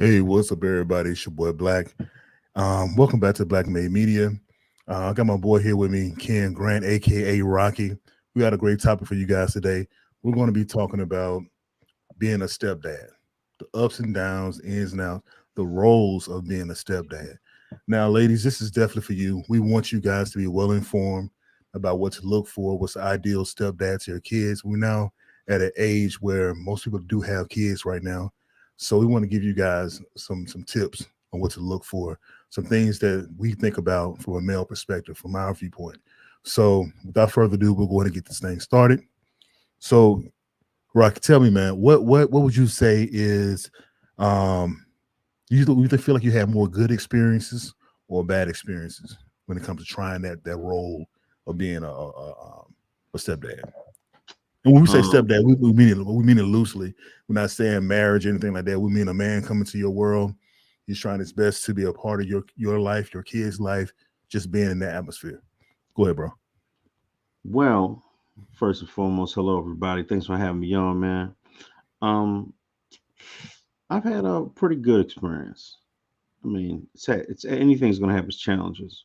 Hey, what's up, everybody? It's your boy Black. Welcome back to Black Made Media. I got my boy here with me, Ken Grant, aka Rocky. We got a great topic for you guys today. We're going to be talking about being a stepdad, the ups and downs, ins and outs, the roles of being a stepdad. Now, ladies, this is definitely for you. We want you guys to be well informed about what to look for, what's the ideal stepdad to your kids. We're now at an age where most people do have kids right now. So we want to give you guys some tips on what to look for, some things that we think about from a male perspective, from our viewpoint. So without further ado, we're going to get this thing started. So Rock, tell me, man, what would you say is um you feel like you have more good experiences or bad experiences when it comes to trying that role of being a stepdad? And when we say Um, stepdad, we mean it loosely. We're not saying marriage or anything like that. We mean a man coming to your world. He's trying his best to be a part of your life, your kid's life, just being in that atmosphere. Go ahead, bro. well, first and foremost, hello everybody. Thanks for having me on, man. Um, I've had a pretty good experience. I mean, it's anything's going to have its challenges,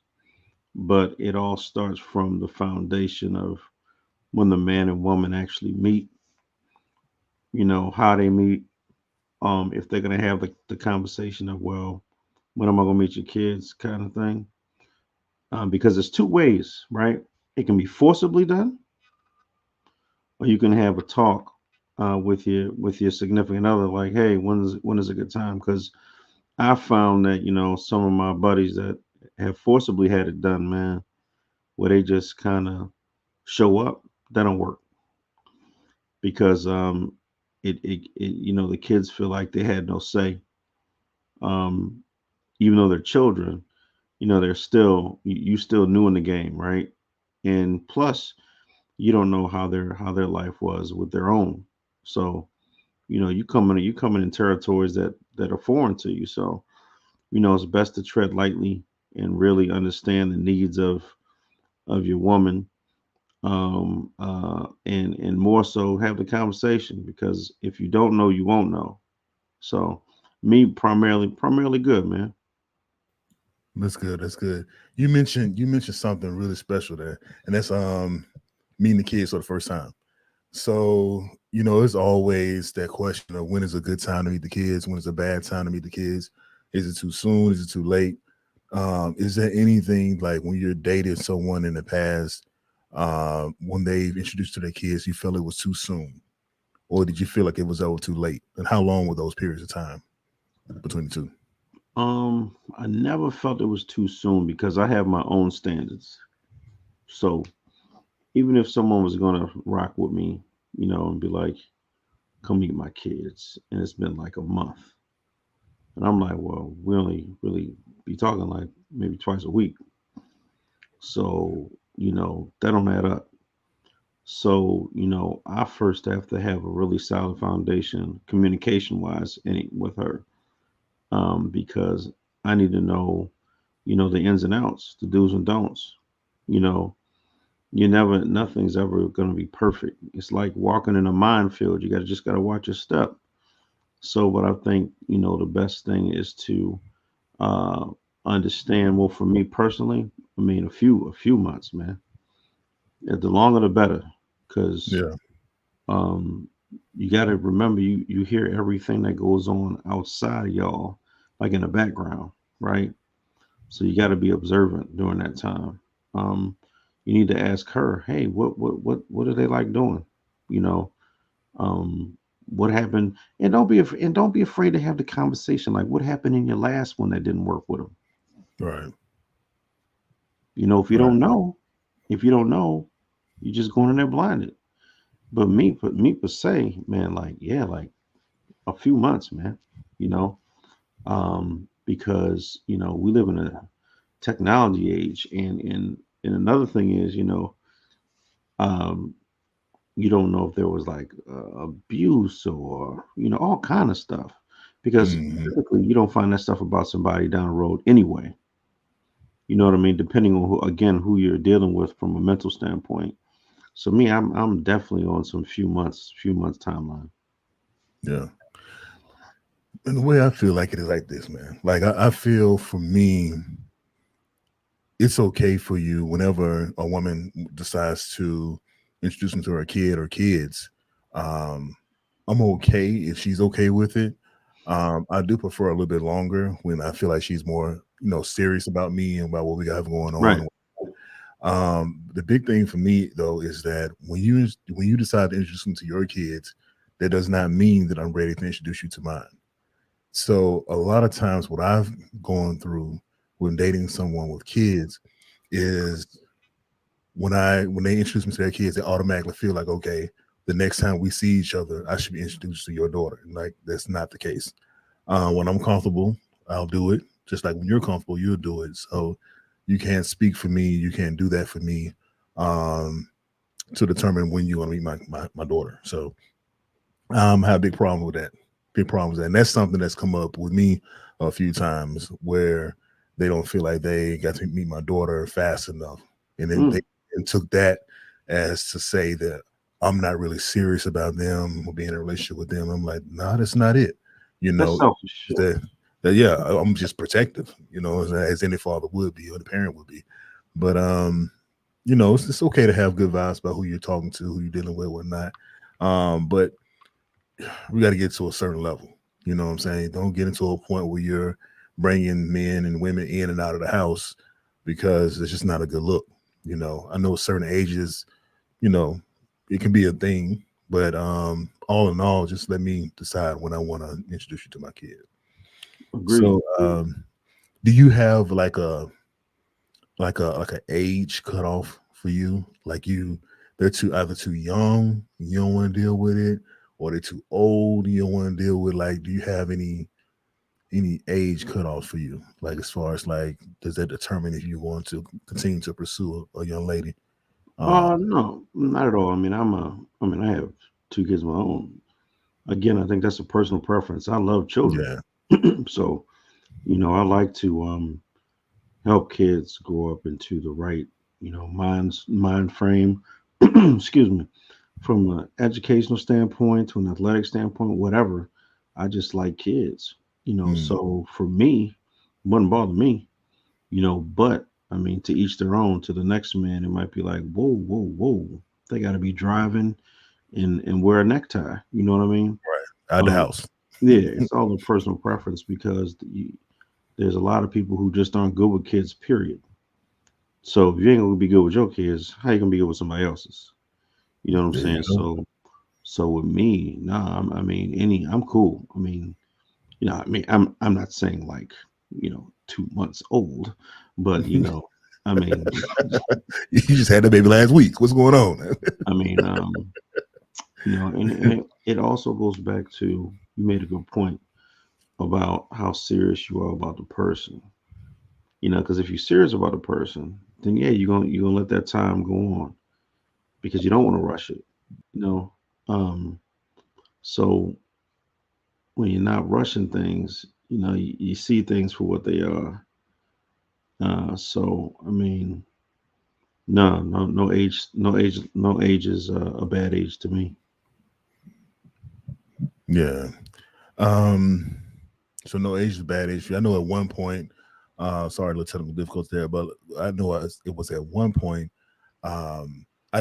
but it all starts from the foundation of when the man and woman actually meet. You know how they meet. If they're going to have the conversation of, well, when am I going to meet your kids, kind of thing. Because there's two ways, right? It can be forcibly done, or you can have a talk with your significant other, like, hey, when is a good time? Because I found that some of my buddies that have forcibly had it done, man, where they just kind of show up, that don't work because the kids feel like they had no say, um, even though they're children. They're still you still new in the game, right? And plus, you don't know how their life was with their own. So you coming in territories that are foreign to you. So it's best to tread lightly and really understand the needs of your woman, and more so have the conversation, because if you don't know, you won't know. So me, primarily good, man. That's good. That's good. You mentioned something really special there, and that's meeting the kids for the first time. So, it's always that question of when is a good time to meet the kids, when is a bad time to meet the kids. Is it too soon? Is it too late? Is there anything like when you're dating someone in the past, when they've introduced to their kids, you felt it was too soon? Or did you feel like it was over too late? And how long were those periods of time between the two? I never felt it was too soon because I have my own standards. So even if someone was gonna rock with me, and be like, come meet my kids, and it's been like a month, and I'm like, well, we only really be talking like maybe twice a week, so that don't add up. So I first have to have a really solid foundation, communication wise, with her, because I need to know, the ins and outs, the do's and don'ts. You know, nothing's ever going to be perfect. It's like walking in a minefield. You just got to watch your step. So what I think, the best thing is to uh understand. Well, for me personally, I mean, a few months, man. The longer the better, because Yeah. um you got to remember, you hear everything that goes on outside of y'all, like in the background, right? So you got to be observant during that time. Um, you need to ask her, hey, what are they like doing? You know, um, what happened? And don't be afraid to have the conversation. Like, what happened in your last one that didn't work with them? Right. If you Right. don't know, if you don't know, you're just going in there blinded. But me per se, man, like, yeah, like a few months, man. You know, because we live in a technology age, and another thing is, um, you don't know if there was like abuse, or all kind of stuff, because Hmm. typically you don't find that stuff about somebody down the road anyway. You know what I mean? Depending on who you're dealing with from a mental standpoint. So me, I'm definitely on some few months timeline. Yeah. And the way I feel like it is like this, man. Like I feel for me, it's okay for you whenever a woman decides to introduce me to her kid or kids. Um, I'm okay if she's okay with it. I do prefer a little bit longer when I feel like she's more, serious about me and about what we have going Right. on. The big thing for me though is that when you decide to introduce me to your kids, that does not mean that I'm ready to introduce you to mine. So a lot of times, what I've gone through when dating someone with kids is when they introduce me to their kids, they automatically feel like, okay, the next time we see each other, I should be introduced to your daughter. And like that's not the case. When I'm comfortable, I'll do it. Just like when you're comfortable, you'll do it. So you can't speak for me. You can't do that for me um, to determine when you want to meet my daughter. So I have a big problem with that. Big problems, and that's something that's come up with me a few times where they don't feel like they got to meet my daughter fast enough, and then they Mm, took that as to say that I'm not really serious about them or being in a relationship with them. I'm like, no, that's not it. You that's know, selfish. that yeah, I'm just protective. As any father would be or the parent would be. But it's okay to have good vibes about who you're talking to, who you're dealing with, whatnot. But we got to get to a certain level. You know what I'm saying? Don't get into a point where you're bringing men and women in and out of the house because it's just not a good look. I know certain ages, you know, it can be a thing, but all in all, just let me decide when I want to introduce you to my kid. Agreed. So, do you have like a age cutoff for you? Like they're either too young, you don't want to deal with it, or they're too old, you don't want to deal with. Like, do you have any age cutoffs for you? Like, as far as like, does that determine if you want to continue to pursue a young lady? No, not at all. I have two kids of my own. Again, I think that's a personal preference. I love children. Yeah, So, I like to help kids grow up into the right, mind frame. Excuse me. From an educational standpoint to an athletic standpoint, whatever. I just like kids. mm, So for me, wouldn't bother me. But I mean, to each their own. To the next man, it might be like, whoa, whoa, whoa. They got to be driving and wear a necktie. You know what I mean? out the Um, house. yeah, it's all a personal preference because there's a lot of people who just aren't good with kids. Period. So if you ain't gonna be good with your kids, how you gonna be good with somebody else's? You know what I'm There you saying? go. So with me, nah, I'm cool. I'm not saying like 2 months old, but I mean, You just had that baby last week. What's going on? I mean, and it also goes back to you made a good point about how serious you are about the person. Because if you're serious about a person, then yeah, you're gonna let that time go on because you don't want to rush it. You know, um, so when you're not rushing things, you see things for what they are. So I mean, no, no, no age is a bad age to me. Yeah. Um. So no age is a bad age. I know at one point. Sorry, a little technical difficulty there, but I know it was at one point. I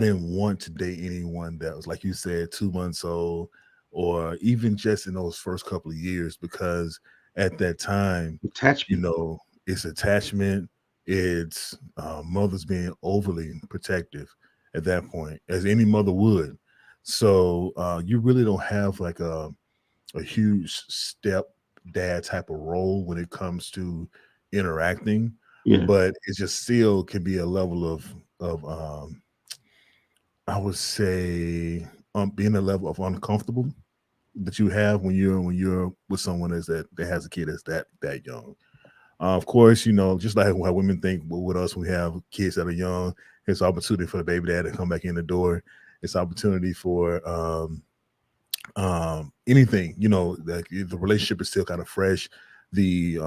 didn't want to date anyone that was like you said, 2 months old, or even just in those first couple of years, because at that time, Attachment. it's attachment. It's mothers being overly protective at that point, as any mother would. So you really don't have like a huge step dad type of role when it comes to interacting, Yeah, but it just still can be a level of I would say being a level of uncomfortable that you have when you're with someone that has a kid that's that young. Of course, just like how women think with us, we have kids that are young. It's opportunity for the baby dad to come back in the door. It's opportunity for anything, like the relationship is still kind of fresh. The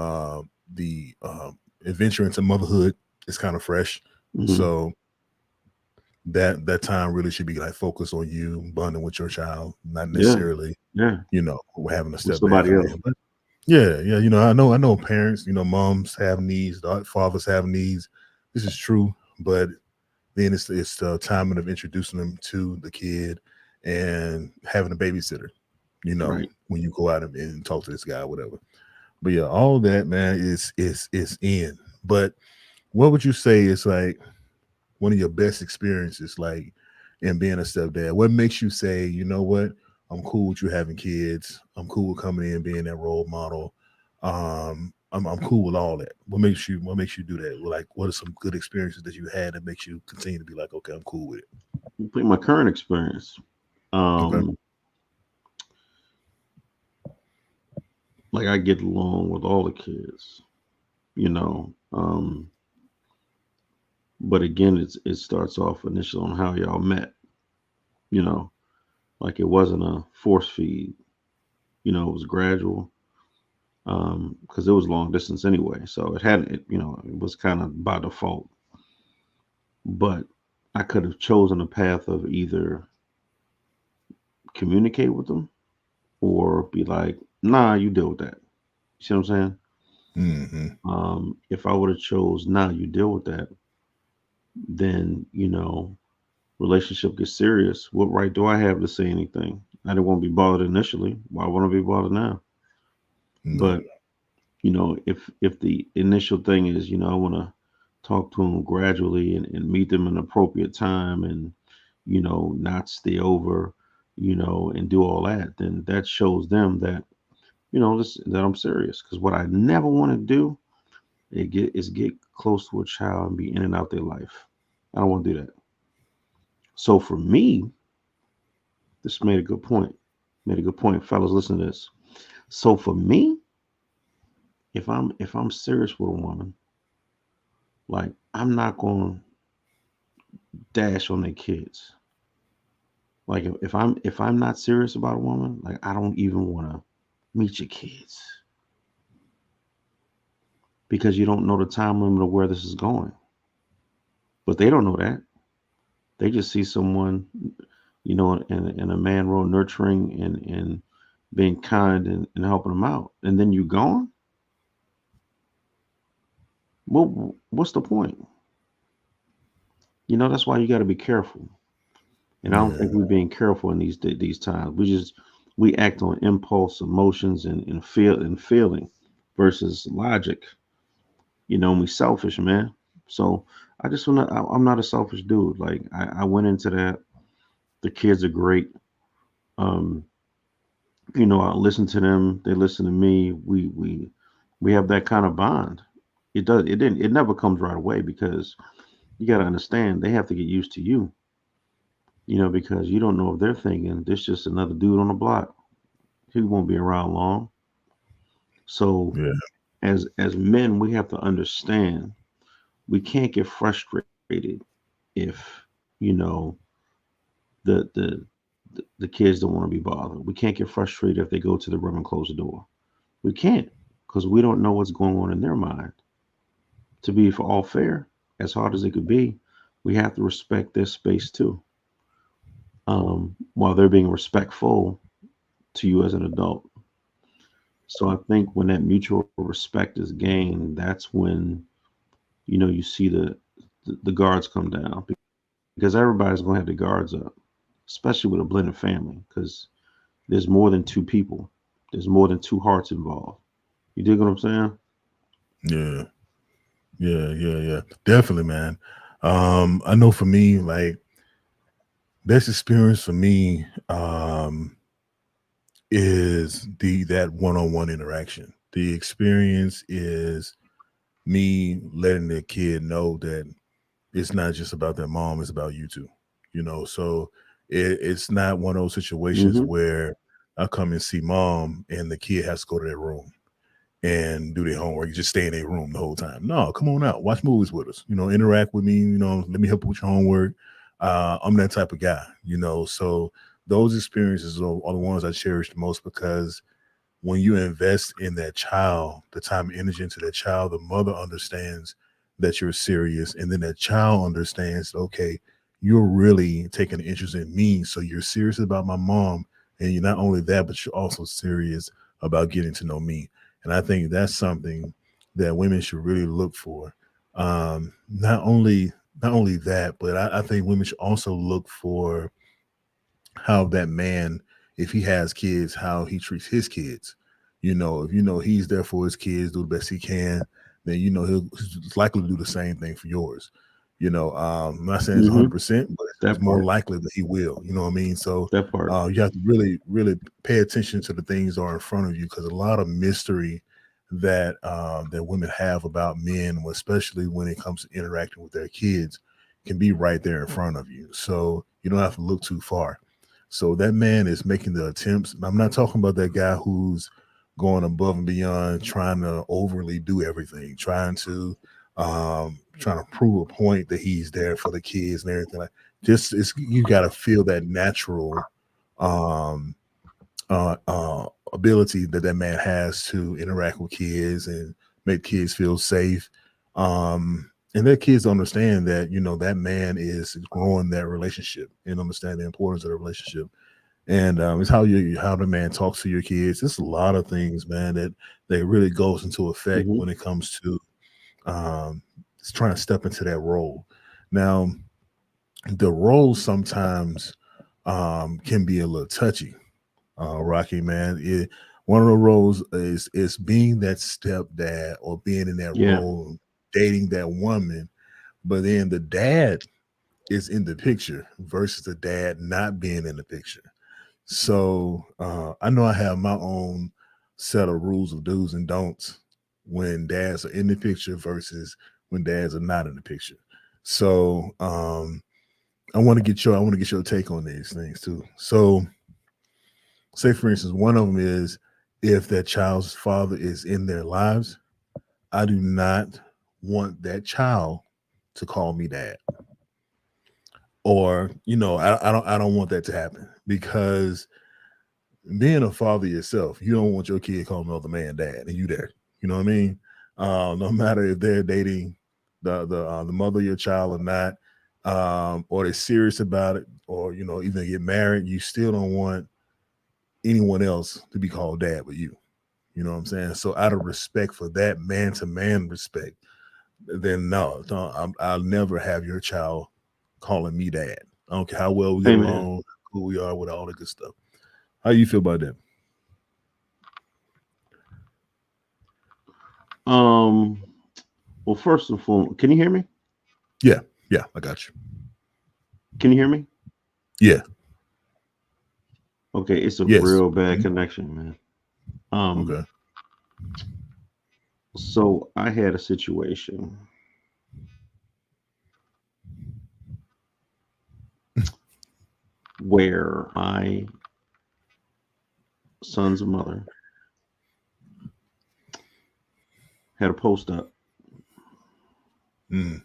adventure into motherhood is kind of fresh. hmm, So that time really should be like focused on you bonding with your child, not yeah, necessarily yeah, having a with stepdad somebody come else. in. Yeah, yeah. I know parents, moms have needs, fathers have needs. This is true, but then it's the timing of introducing them to the kid and having a babysitter, Right. when you go out and talk to this guy or whatever. But yeah, all that, man, is in. But what would you say is like one of your best experiences, like in being a stepdad? What makes you say, you know what, I'm cool with you having kids. I'm cool with coming in being that role model. I'm cool with all that. What makes you do that? Well, like, what are some good experiences that you had that makes you continue to be like, okay, I'm cool with it. My current experience, Okay. um, like I get along with all the kids, you know. But again, it starts off initially on how y'all met, you know, like it wasn't a force feed, it was gradual. Because it was long distance anyway, so it was kind of by default. But I could have chosen a path of either communicate with them or be like, nah, you deal with that. You see what I'm saying? Hmm. If I would have chose, nah, you deal with that, then relationship gets serious. What right do I have to say anything? I didn't want to be bothered initially. Why want to be bothered now? No. But if the initial thing is, I want to talk to them gradually and meet them in an appropriate time and not stay over, and do all that, then that shows them that that I'm serious. Because what I never want to do is get close to a child and be in and out their life. I don't want to do that. So for me, this made a good point. Made a good point, fellas. Listen to this. So for me, if I'm serious with a woman, like I'm not going to dash on their kids. Like if I'm not serious about a woman, like I don't even want to meet your kids because you don't know the time limit of where this is going. But they don't know that. They just see someone, in a man role, nurturing and being kind and helping them out, and then you gone. What's the point? That's why you got to be careful. And I don't think Yeah. we're being careful in these times. We act on impulse, emotions, and feeling versus logic. And we selfish, man. So I just want to. I'm not a selfish dude. Like I went into that. The kids are great. Um, I listen to them. They listen to me. We have that kind of bond. It never comes right away because you got to understand they have to get used to you. Because you don't know if they're thinking this just another dude on the block. He won't be around long. So Yeah. as men, we have to understand we can't get frustrated if you know the the kids don't want to be bothered. We can't get frustrated if they go to the room and close the door. We can't because we don't know what's going on in their mind. To be for all fair, as hard as it could be, we have to respect their space too, while they're being respectful to you as an adult. So I think when that mutual respect is gained, that's when you see the guards come down because everybody's going to have the guards up, especially with a blended family because there's more than two people. There's more than two hearts involved. You dig what I'm saying? Yeah. Yeah. Yeah. Yeah. Definitely, man. I know for me, like, best experience for me, is that one-on-one interaction. The experience is me letting the kid know that it's not just about their mom, it's about you too. So it's not one of those situations Hmm. where I come and see mom and the kid has to go to their room and do their homework. You just stay in their room the whole time. No, come on out, watch movies with us. Interact with me. Let me help you with your homework. I'm that type of guy. So those experiences are the ones I cherish the most because when you invest in that child, the time and energy into that child, the mother understands that you're serious, and then that child understands, okay, you're really taking an interest in me, so you're serious about my mom, and you're not only that, but you're also serious about getting to know me. And I think that's something that women should really look for. Not only that, but I think women should also look for how that man, if he has kids, how he treats his kids. If he's there for his kids, do the best he can, then he's likely to do the same thing for yours. I'm not saying it's Hmm. 100%, but it's That more part. likely that he will. You know what I mean? So That part. you have to really, really pay attention to the things that are in front of you, because a lot of mystery that women have about men, especially when it comes to interacting with their kids, can be right there in front of you. So you don't have to look too far. So that man is making the attempts. And I'm not talking about that guy who's going above and beyond, trying to overly do everything, trying to prove a point that he's there for the kids and everything. Like, just it's you got to feel that natural um ability that man has to interact with kids and make kids feel safe. And their kids understand that that man is growing that relationship and understand the importance of the relationship. And it's how the man talks to your kids. It's a lot of things, man, that really goes into effect Hmm. when it comes to um, trying to step into that role. Now, the role sometimes can be a little touchy, Rocky, man. One of the roles is being that stepdad or being in that Yeah. role, dating that woman, but then the dad is in the picture versus the dad not being in the picture. So I know I have my own set of rules of do's and don'ts when dads are in the picture versus when dads are not in the picture. So I want to get your take on these things too. So say for instance, one of them is if that child's father is in their lives, I do not want that child to call me dad. Or, I don't want that to happen, because being a father yourself, you don't want your kid calling another man dad and you there. You know what I mean? No matter if they're dating the mother of your child or not, or they're serious about it, or even get married, you still don't want anyone else to be called dad but you. You know what I'm saying? So out of respect for that man to man respect, then no, I'll never have your child calling me dad. I don't care how well we get Amen. along, who we are, with all the good stuff. How you feel about that? Um. Well, first and foremost, can you hear me? Yeah, yeah, I got you. Can you hear me? Yeah, Okay, it's a yes. real bad Mhm. connection, man. Um. Okay. So I had a situation where my son's mother had a post up, Mm,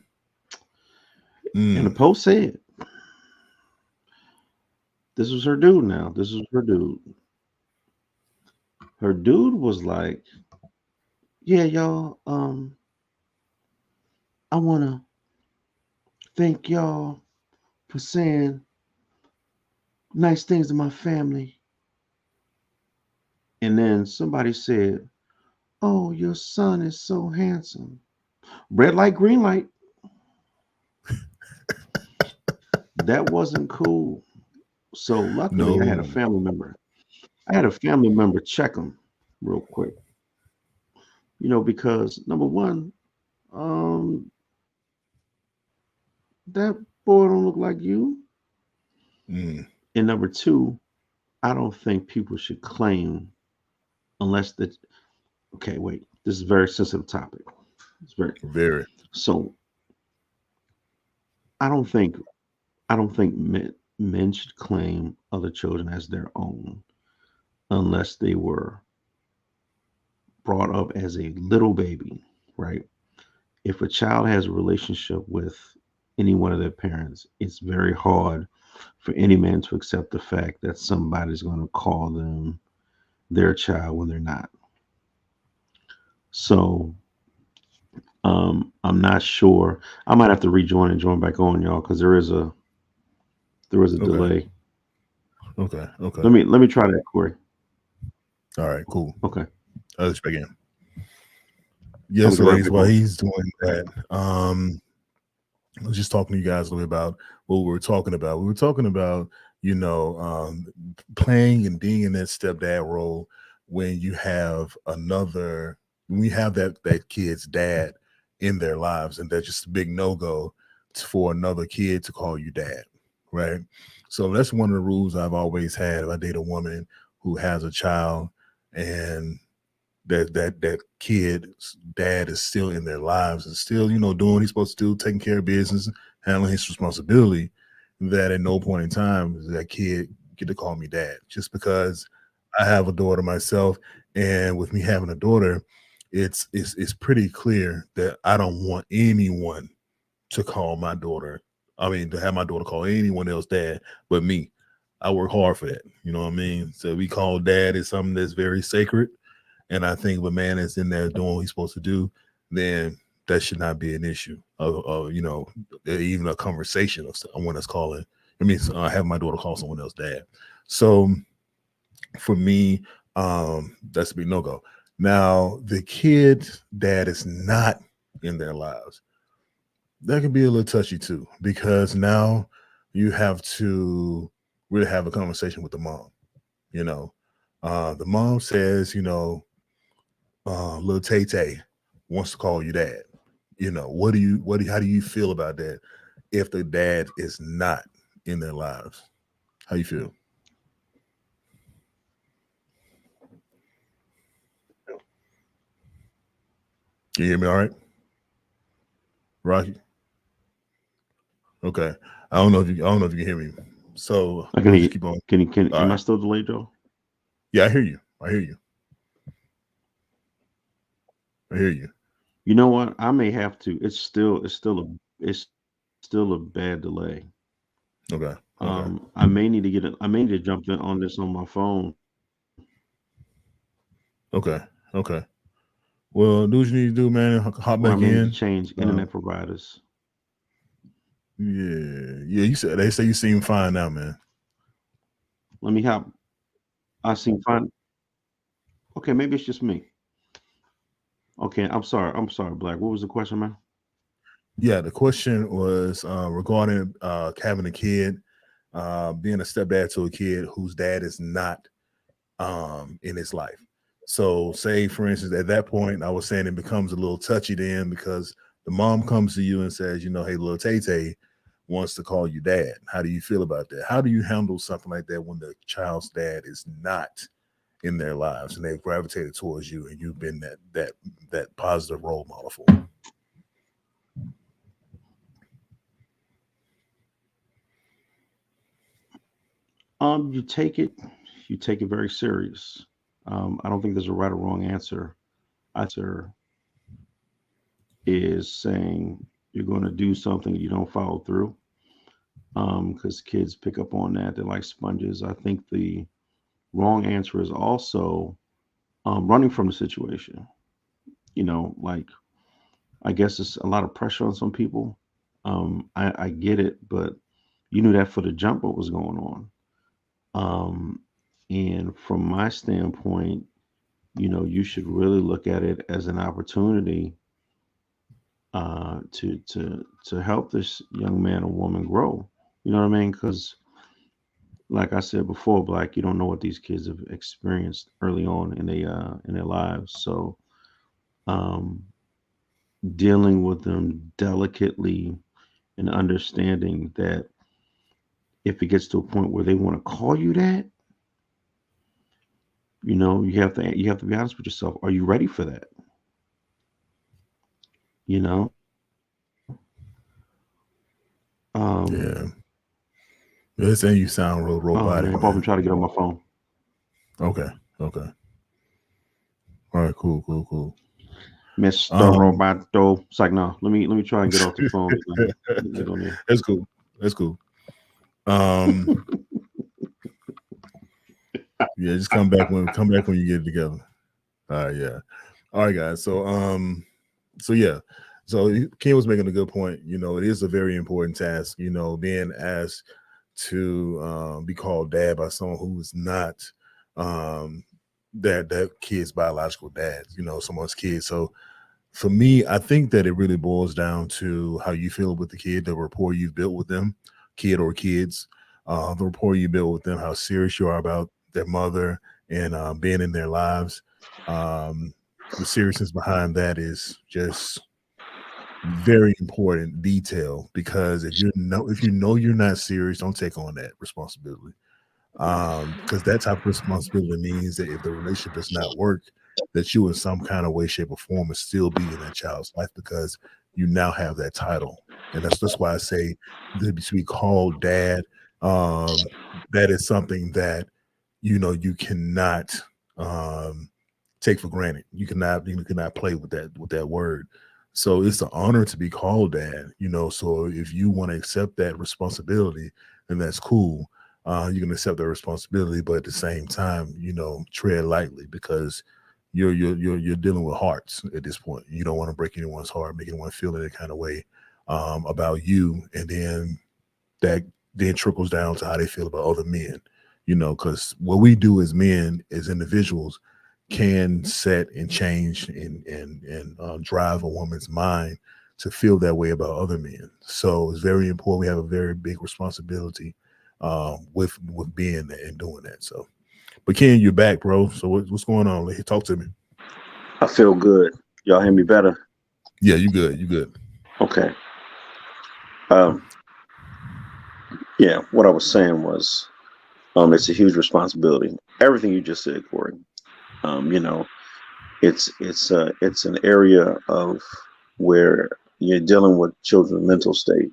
and the mm, post said, "This was her dude. Now, this was her dude. Her dude was like, yeah, y'all. I wanna thank y'all for saying nice things to my family." And then somebody said, "Oh, your son is so handsome." Red light, green light. That wasn't cool. So luckily, I had a no. family member. I had a family member check him real quick. Because number one, um, that boy don't look like you, Mm, and number two, I don't think people should claim unless that. Okay, wait. This is a very sensitive topic. It's very very. so. I don't think men should claim other children as their own unless they were brought up as a little baby, right? If a child has a relationship with any one of their parents, it's very hard for any man to accept the fact that somebody's going to call them their child when they're not. So I'm not sure. I might have to rejoin and join back on y'all because there is a Okay. delay. Okay. Okay. Let me try that, Corey. All right. Cool. Okay. Let's begin. Yeah, I'm so right ladies, back while on. he's doing that, I was just talking to you guys a little bit about what we were talking about. We were talking about, you know, playing and being in that stepdad role when you have another, when you have that kid's dad in their lives, and that's just a big no-go for another kid to call you dad, right? So that's one of the rules I've always had. If I date a woman who has a child and that kid's dad is still in their lives and still, you know, doing what he's supposed to do, taking care of business, handling his responsibility, that at no point in time does that kid get to call me dad. Just because I have a daughter myself, and with me having a daughter, it's pretty clear that I don't want anyone to call my daughter. I mean, to have my daughter call anyone else dad but me. I work hard for that. You know what I mean? So we call dad is something that's very sacred. And I think if a man is in there doing what he's supposed to do, then that should not be an issue. You know, even a conversation of someone that's calling. I mean, have my daughter call someone else dad. So for me, that's a big no go. Now, the kid's dad is not in their lives. That can be a little touchy too, because now you have to really have a conversation with the mom. You know, the mom says, you know, little Tay Tay wants to call you dad. You know, how do you feel about that if the dad is not in their lives? How you feel? Can you hear me all right? Rocky? Okay. I don't know if you can hear me. So I can we'll hear just you. keep on. All Am I right. still delayed, Joe? Yeah, I hear you. I hear you. I hear you. You know what? I may have to. It's still a bad delay. Okay. Okay. I may need to jump in on this on my phone. Okay. Okay. Well, do what you need to do, man. Hop Or I back may need to in. change Uh, internet providers. yeah. Yeah. You said they say you seem fine now, man. Let me hop. I seem fine. Okay, maybe it's just me. Okay, I'm sorry. I'm sorry, Black. What was the question, man? Yeah, the question was regarding having a kid, being a stepdad to a kid whose dad is not in his life. So, say for instance, at that point, I was saying it becomes a little touchy then because the mom comes to you and says, you know, hey, little Tay Tay wants to call you dad. How do you feel about that? How do you handle something like that when the child's dad is not in their lives and they've gravitated towards you and you've been that positive role model for them? You take it. You take it very serious. I don't think there's a right or wrong answer. Answer is saying you're going to do something you don't follow through. Because kids pick up on that. They're like sponges. I think the wrong answer is also running from the situation. Like I guess it's a lot of pressure on some people. I get it, but you knew that for the jump what was going on. And from my standpoint, you should really look at it as an opportunity to help this young man or woman grow. You know what I mean? Because like I said before, Black, you don't know what these kids have experienced early on in their lives. So um, dealing with them delicately and understanding that if it gets to a point where they want to call you that, you have to be honest with yourself. Are you ready for that? You know. Yeah. Um, They're saying you sound real oh robotic, man, I'm probably man. trying to get on my phone. Okay. Okay. All right. Cool. Cool. Cool. Mr. Um, Roboto. It's like, no, let me try and get off the phone and get on there. that's cool. That's cool. Um, yeah, just come back when you get it together. All right, yeah. All right, guys. So yeah. So Ken was making a good point. You know, it is a very important task, you know, being asked to be called dad by someone who is not that kid's biological dad, you know, someone's kid. So For me, I think that it really boils down to how you feel with the kid, the rapport you've built with them, kid or kids, the rapport you build with them, how serious you are about their mother and being in their lives. Um, the seriousness behind that is just very important detail, because if you know you're not serious, don't take on that responsibility, because that type of responsibility means that if the relationship does not work, that you in some kind of way, shape, or form will still be in that child's life, because you now have that title. And that's why I say to be called dad, um, that is something that you cannot um, take for granted. You cannot play with that word. So it's an honor to be called dad. So if you want to accept that responsibility, then that's cool. You can accept that responsibility, but at the same time, tread lightly, because you're dealing with hearts at this point. You don't want to break anyone's heart, make anyone feel any kind of way about you, and that then trickles down to how they feel about other men. Because what we do as men, as individuals, can set and change and drive a woman's mind to feel that way about other men. So it's very important. We have a very big responsibility with being there and doing that. So, but Ken, you're back, bro. So what's going on? Talk to me. I feel good. Y'all hear me better? Yeah, you good. You good. Okay. Um, yeah, what I was saying was, it's a huge responsibility. Everything you just said, Corey. You know, it's an area of where you're dealing with children's mental state.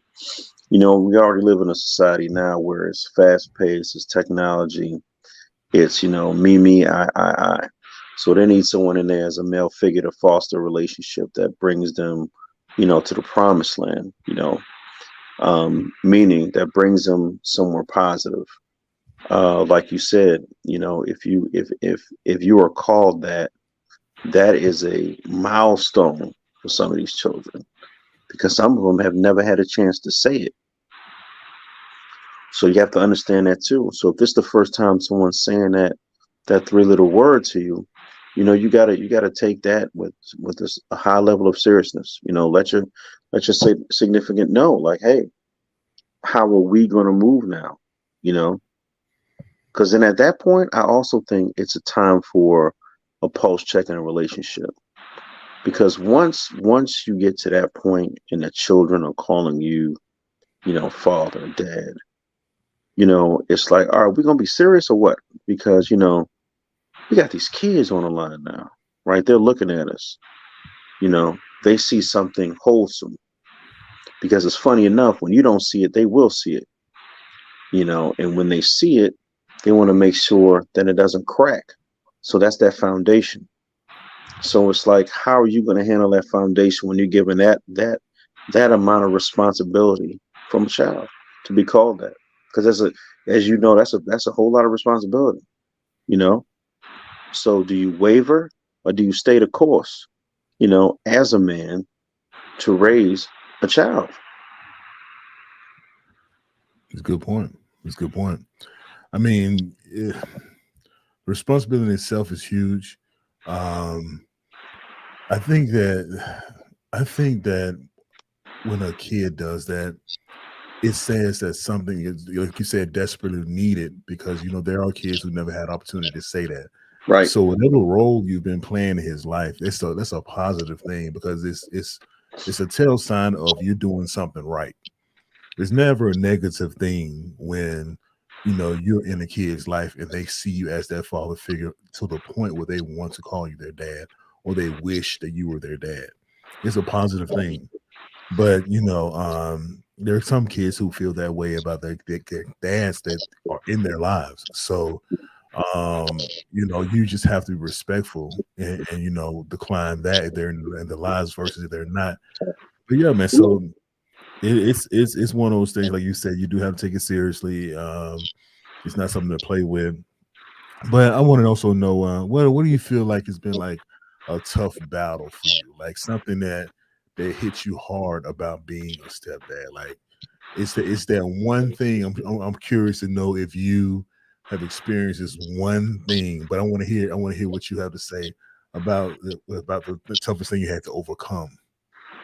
We already live in a society now where it's fast paced, it's technology, it's me, I. So they need someone in there as a male figure to foster a relationship that brings them, to the promised land. Meaning that brings them somewhere positive. Like you said, if you are called that, that is a milestone for some of these children, because some of them have never had a chance to say it. So you have to understand that too. So if this is the first time someone's saying that three little word to you, you gotta take that with a high level of seriousness. Let your significant know, like, hey, how are we gonna move now? You know, because then at that point, I also think it's a time for a pulse check in a relationship. Because once you get to that point and the children are calling you, father, dad, it's like, all right, we're gonna be serious or what? Because we got these kids on the line now, right? They're looking at us. They see something wholesome. Because it's funny enough, when you don't see it, they will see it. And when they see it, they want to make sure that it doesn't crack. So that's that foundation. So it's like, how are you going to handle that foundation when you're given that amount of responsibility from a child to be called that? Because that's a whole lot of responsibility. You know. So do you waver or do you stay the course? As a man, to raise a child. It's a good point. It's a good point. I mean, responsibility itself is huge. Um, I think that I think that when a kid does that, it says that something is, like you said, desperately needed, because there are kids who never had opportunity to say that. Right. So whatever role you've been playing in his life, that's a positive thing, because it's a tell sign of you doing something right. There's never a negative thing when you're in a kid's life and they see you as their father figure to the point where they want to call you their dad, or they wish that you were their dad. It's a positive thing. But there are some kids who feel that way about their dads that are in their lives. So you just have to be respectful and decline that if they're in the lives versus if they're not. But yeah, man. So it's one of those things, like you said, you do have to take it seriously. It's not something to play with. But I want to also know what do you feel like has been like a tough battle for you, like something that hits you hard about being a stepdad. Like it's that one thing. I'm curious to know if you have experienced this one thing, but I want to hear what you have to say the toughest thing you had to overcome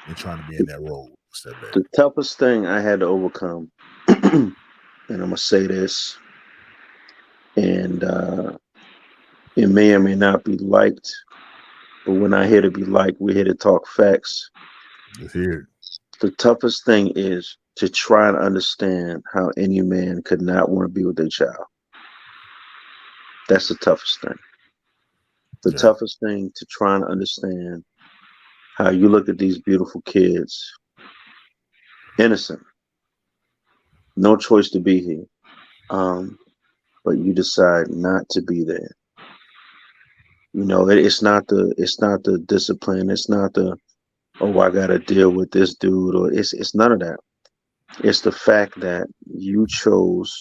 in trying to be in that role, stepdad. The toughest thing I had to overcome, and I'm gonna say this, and it may or may not be liked, but we're not here to be liked. We're here to talk facts. Let's hear it. The toughest thing is to try and understand how any man could not want to be with their child. That's the toughest thing. The Yeah. toughest thing to try and understand how you look at these beautiful kids, innocent, no choice to be here, but you decide not to be there. You know, it's not the discipline. It's not the, oh, I got to deal with this dude, or it's none of that. It's the fact that you chose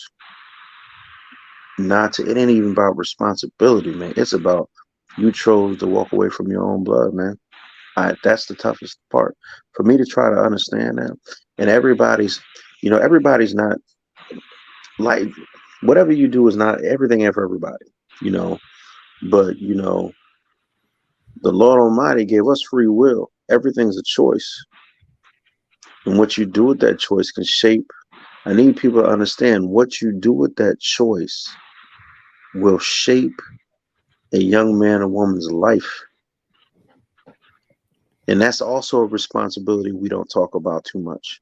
not to. It ain't even about responsibility, man. It's about you chose to walk away from your own blood, man. That's the toughest part for me to try to understand that. And everybody's not like, whatever you do is not everything for everybody, you know. But the Lord Almighty gave us free will. Everything's a choice, and what you do with that choice can shape. I need people to understand what you do with that choice will shape a young man or woman's life. And that's also a responsibility we don't talk about too much.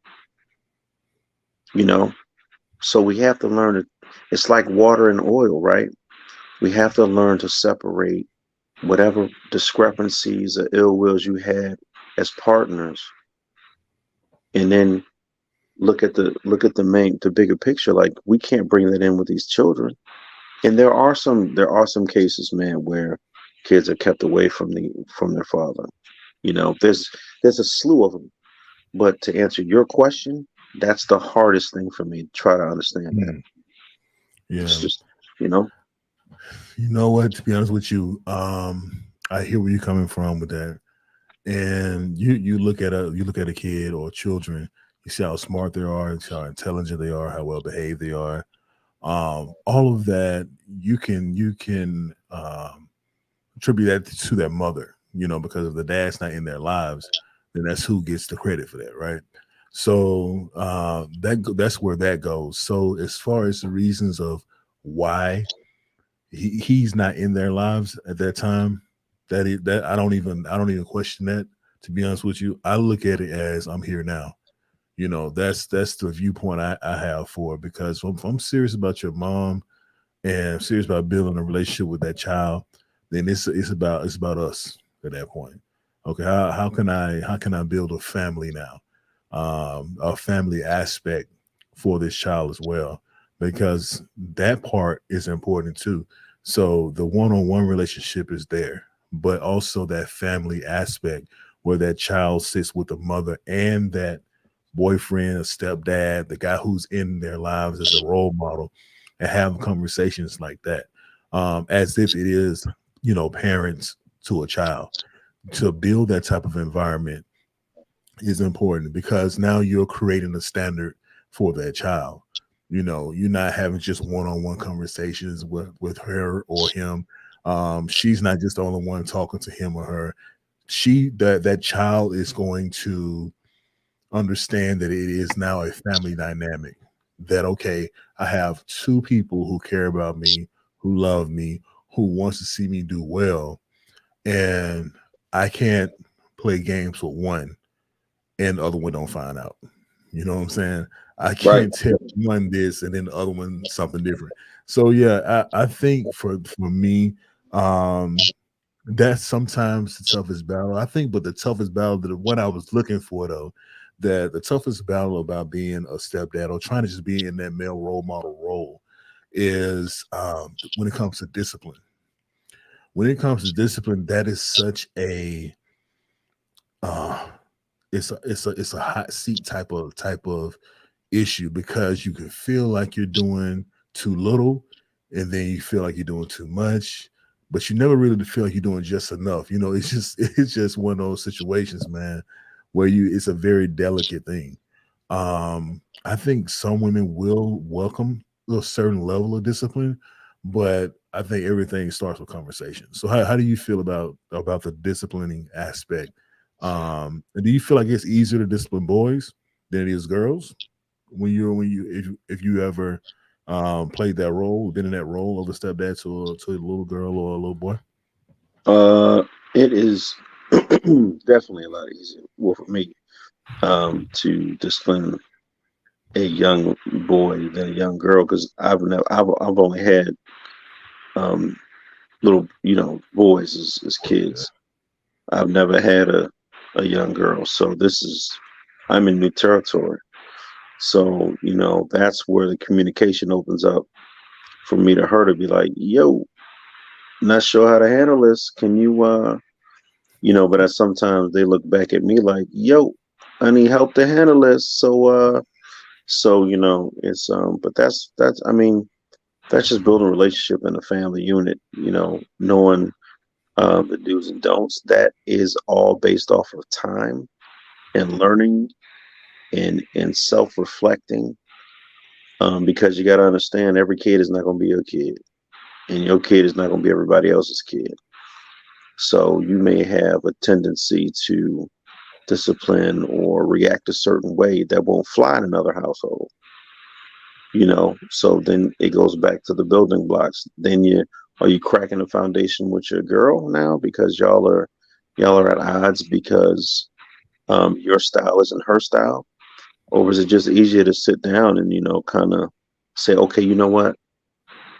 So we have to learn it. It's like water and oil, right? We have to learn to separate whatever discrepancies or ill wills you had as partners, and then look at the bigger picture. Like, we can't bring that in with these children. And there are some cases, man, where kids are kept away from their father. There's a slew of them. But to answer your question, that's the hardest thing for me to try to understand that. Yeah. It's just, You know what? To be honest with you, I hear where you're coming from with that. And you look at a kid or children, you see how smart they are, you see how intelligent they are, how well behaved they are. All of that you can attribute that to their mother, because if the dad's not in their lives, then that's who gets the credit for that, right? So that's where that goes. So as far as the reasons of why he's not in their lives at that time, that I don't even question that. To be honest with you, I look at it as I'm here now. That's the viewpoint I have for it, because if I'm serious about your mom and I'm serious about building a relationship with that child, then it's about us at that point. Okay, how can I build a family now, a family aspect for this child as well, because that part is important too. So the one-on-one relationship is there, but also that family aspect where that child sits with the mother and that boyfriend or stepdad, the guy who's in their lives as a role model, and have conversations like that, as if it is, parents to a child. To build that type of environment is important, because now you're creating a standard for that child. You're not having just one-on-one conversations with her or him. She's not just the only one talking to him or her. That child is going to understand that it is now a family dynamic. That, okay, I have two people who care about me, who love me, who wants to see me do well, and I can't play games with one and the other one don't find out. You know what I'm saying? I right. can't tell one this and then the other one something different. So yeah, I think for me, that's sometimes the toughest battle, I think. But the toughest battle, that what I was looking for though, that the toughest battle about being a stepdad or trying to just be in that male role model role is when it comes to discipline. When it comes to discipline, that is such a uh it's a hot seat type of issue, because you can feel like you're doing too little and then you feel like you're doing too much, but you never really feel like you're doing just enough. It's just one of those situations, man, where it's a very delicate thing. I think some women will welcome a certain level of discipline, but I think everything starts with conversation. So how do you feel about the disciplining aspect? And do you feel like it's easier to discipline boys than it is girls if you ever played that role, been in that role of a stepdad to a little girl or a little boy? Uh, it is definitely a lot easier. Well, for me, to discipline a young boy than a young girl because I've only had um little boys as kids. I've never had a young girl, so I'm in new territory. So that's where the communication opens up for me to her to be like, "Yo, not sure how to handle this. Can you But sometimes they look back at me like, "Yo, I need help to handle this." So it's but that's I mean that's just building a relationship in a family unit. Knowing the do's and don'ts. That is all based off of time and learning and self reflecting. Because you got to understand, every kid is not going to be your kid, and your kid is not going to be everybody else's kid. So you may have a tendency to discipline or react a certain way that won't fly in another household. So then it goes back to the building blocks. Then are you cracking the foundation with your girl now because y'all are at odds because your style isn't her style, or is it just easier to sit down and kind of say, okay, you know what,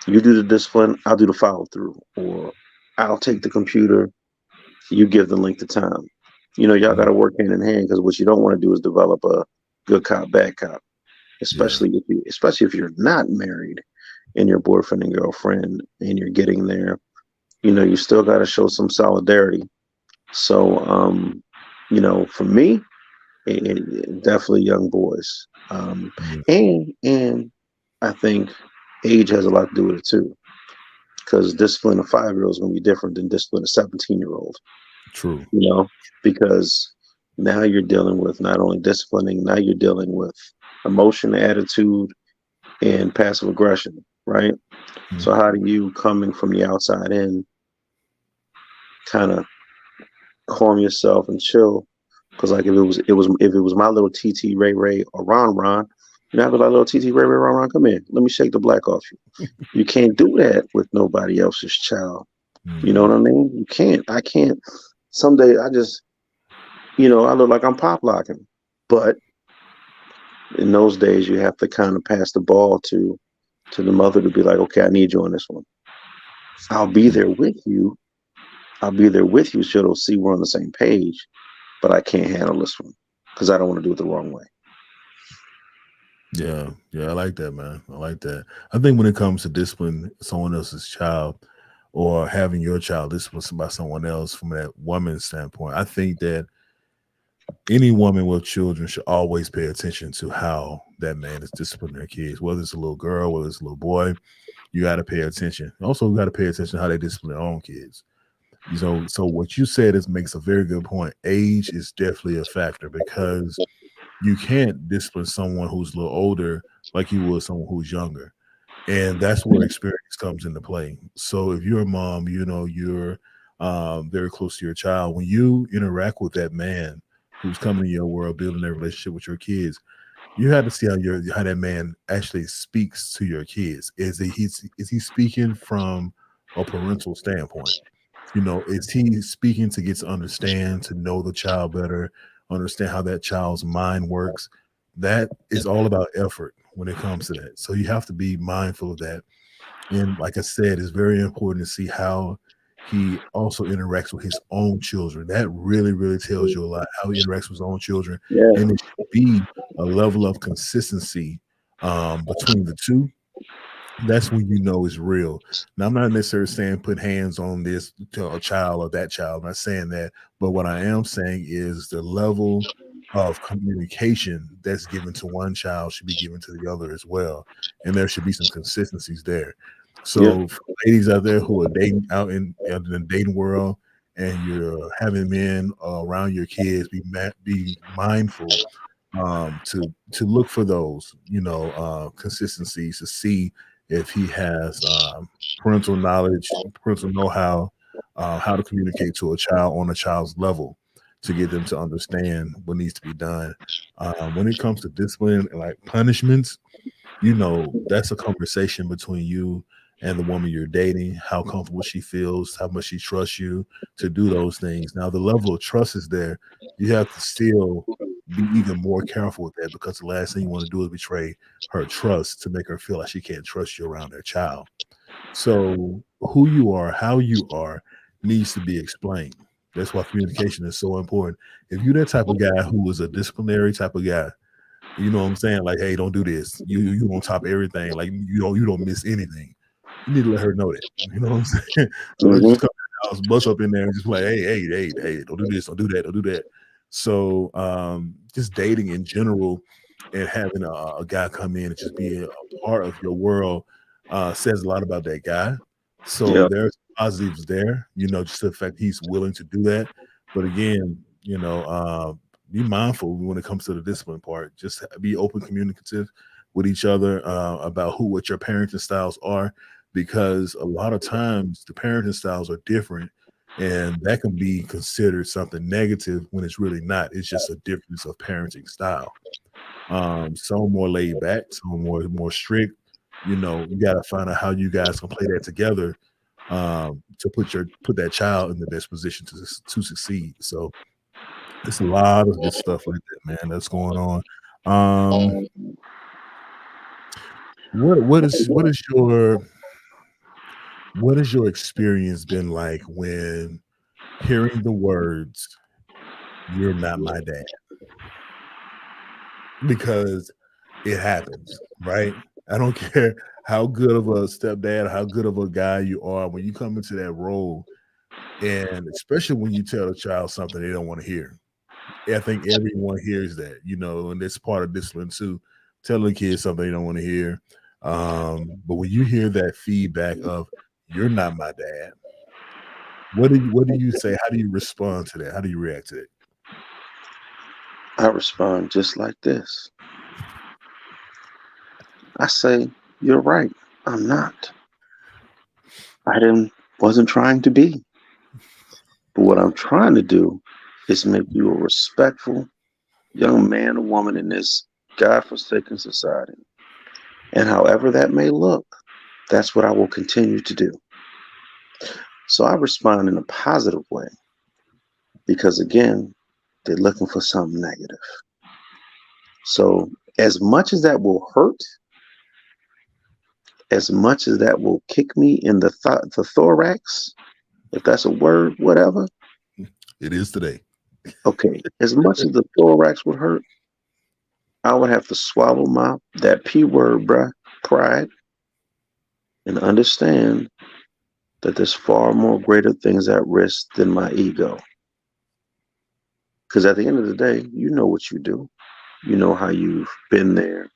you do the discipline, I'll do the follow through, or I'll take the computer, you give the length of time. Y'all got Mhm. to work hand in hand because what you don't want to do is develop a good cop, bad cop, Yeah, especially if you're not married and your boyfriend and girlfriend and you're getting there. You still got to show some solidarity. So, for me, definitely young boys. yeah, And I think age has a lot to do with it too, because discipline a 5-year-old is going to be different than discipline a 17-year-old. true. You know, because now you're dealing with not only disciplining, now you're dealing with emotion, attitude, and passive aggression, right? Mhm. So how do you, coming from the outside in, kind of calm yourself and chill? Because like if it was my little TT Ray Ray or Ron Ron, I'd be like, little TT Ray Ray Ron Ron, come here, let me shake the black off you. You can't do that with nobody else's child. You know Mhm. what I mean? You can't. I can't. Someday I just, I look like I'm pop locking. But in those days, you have to kind of pass the ball to the mother to be like, okay, I need you on this one. I'll be there with you. I'll be there with you, so you'll see we're on the same page. But I can't handle this one because I don't want to do it the wrong way. Yeah, yeah, I like that, man. I like that. I think when it comes to discipline someone else's child or having your child disciplined by someone else from that woman's standpoint, I think that any woman with children should always pay attention to how that man is disciplining their kids, whether it's a little girl, whether it's a little boy. You got to pay attention. Also, you got to pay attention to how they discipline their own kids. So what you said is makes a very good point. Age is definitely a factor because you can't discipline someone who's a little older like you would someone who's younger. And that's where experience comes into play. So if you're a mom, you're very close to your child. When you interact with that man who's coming in your world, building that relationship with your kids, you have to see how that man actually speaks to your kids. Is he speaking from a parental standpoint? Is he speaking to get to understand, to know the child better, understand how that child's mind works? That is all about effort when it comes to that. So you have to be mindful of that. And like I said, it's very important to see how he also interacts with his own children. That really, really tells you a lot how he interacts with his own children. Yeah, And it should be a level of consistency between the two. That's when you know it's real. Now, I'm not necessarily saying put hands on this to a child or that child. I'm not saying that. But what I am saying is the level of communication that's given to one child should be given to the other as well. And there should be some consistencies there. yeah, So, for ladies out there who are dating out in the dating world and you're having men around your kids, be mindful to look for those consistencies to see if he has parental knowledge, parental know-how, how to communicate to a child on a child's level to get them to understand what needs to be done. When it comes to discipline and like punishments, that's a conversation between you and the woman you're dating, how comfortable she feels, how much she trusts you to do those things. Now, the level of trust is there. You have to still be even more careful with that, because the last thing you want to do is betray her trust to make her feel like she can't trust you around their child. So, who you are, how you are, needs to be explained. That's why communication is so important. If you're that type of guy who is a disciplinary type of guy, you know what I'm saying? Like, hey, don't do this. You on top of everything. Like, you don't miss anything. You need to let her know that. You know what I'm saying? So don't Mhm. just come to the house, bust up in there, and just be like, hey, don't do this, don't do that, don't do that. So just dating in general and having a guy come in and just be a part of your world says a lot about that guy. So Yeah. there's positives there, just the fact he's willing to do that. But again, be mindful when it comes to the discipline part. Just be open, communicative with each other about what your parenting styles are, because a lot of times the parenting styles are different, and that can be considered something negative when it's really not. It's just a difference of parenting style. Some more laid back, some more strict. You got to find out how you guys can play that together to put that child in the best position to succeed. So it's a lot of good stuff like that, man. That's going on. Um, what is your experience been like when hearing the words "You're not my dad"? Because it happens, right? I don't care how good of a stepdad, how good of a guy you are, when you come into that role, and especially when you tell a child something they don't want to hear. I think everyone hears that, and it's part of discipline too. Telling kids something they don't want to hear. But when you hear that feedback of "You're not my dad," what do you say? How do you respond to that? How do you react to it? I respond just like this. I say, "You're right. I'm not. I didn't wasn't trying to be. But what I'm trying to do is make you a respectful young man or woman in this godforsaken society. And however that may look, that's what I will continue to do." So I respond in a positive way because, again, they're looking for something negative. So, as much as that will hurt, as much as that will kick me in the thorax, if that's a word, whatever, It is today. okay, as much as the thorax would hurt, I would have to swallow that P word, bruh, pride, and understand that there's far more greater things at risk than my ego. Because at the end of the day, you know what you do. You know how you've been there.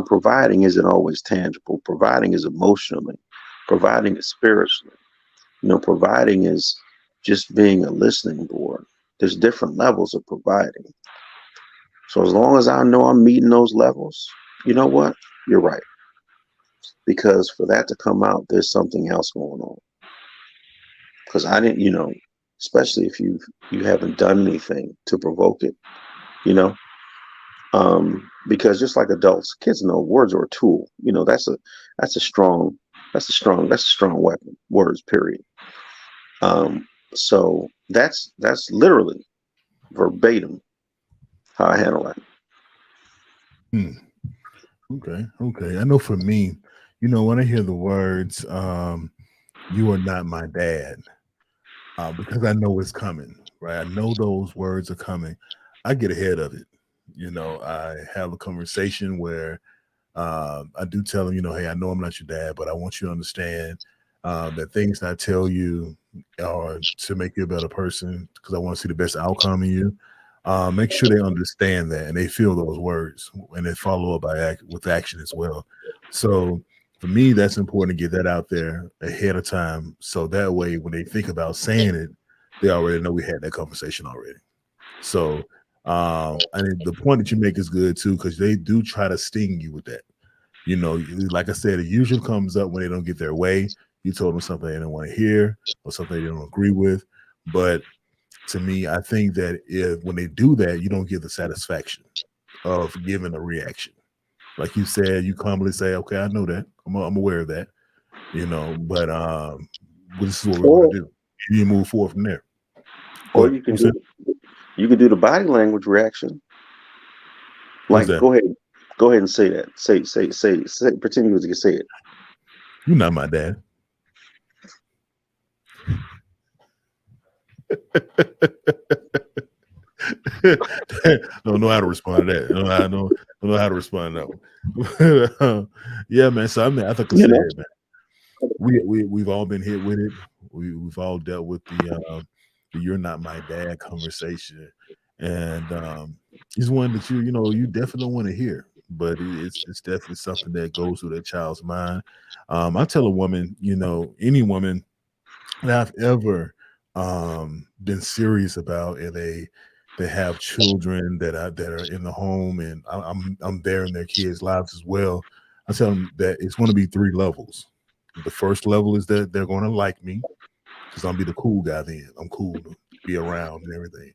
Providing isn't always tangible. Providing is emotionally. Providing is spiritually. Providing is just being a listening board. There's different levels of providing. So as long as I know I'm meeting those levels, you know what? You're right. Because for that to come out, there's something else going on. Because I didn't, especially if you haven't done anything to provoke it, you know. Because just like adults, kids know words are a tool. That's a strong that's a strong weapon. Words, period. So that's literally verbatim how I handle that. Hmm. Okay. I know for me, when I hear the words "You are not my dad," because I know it's coming, right? I know those words are coming. I get ahead of it. I have a conversation where I do tell him, hey, I know I'm not your dad, but I want you to understand that things I tell you are to make you a better person, because I want to see the best outcome in you. Make sure they understand that and they feel those words, and they follow up with action as well. So for me, that's important to get that out there ahead of time, so that way when they think about saying it, they already know we had that conversation already. So I mean, the point that you make is good too, because they do try to sting you with that. You know, like I said, it usually comes up when they don't get their way. You told them something they don't want to hear or something they don't agree with. But to me, I think that if when they do that, you don't get the satisfaction of giving a reaction. Like you said, you calmly say, "Okay, I know that. I'm aware of that." You know, but this is what we're going Or to do. And you move forward from there. Go or ahead. You said you can do the body language reaction. what's Like that? go ahead and say that. Say pretend you was gonna say it. You're not my dad. Don't know how to respond to that. Don't know how to respond to that one. Yeah, man. So I mean, I think I You said, know? man, we've all been hit with it. We've all dealt with the "you're not my dad" conversation, and it's one that you definitely don't want to hear. But it's definitely something that goes through that child's mind. I tell a woman, any woman that I've ever been serious about, and they have children that are in the home, and I'm there in their kids' lives as well. I tell them that it's going to be three levels. The first level is that they're going to like me because I'm be the cool guy. Then I'm cool to be around and everything.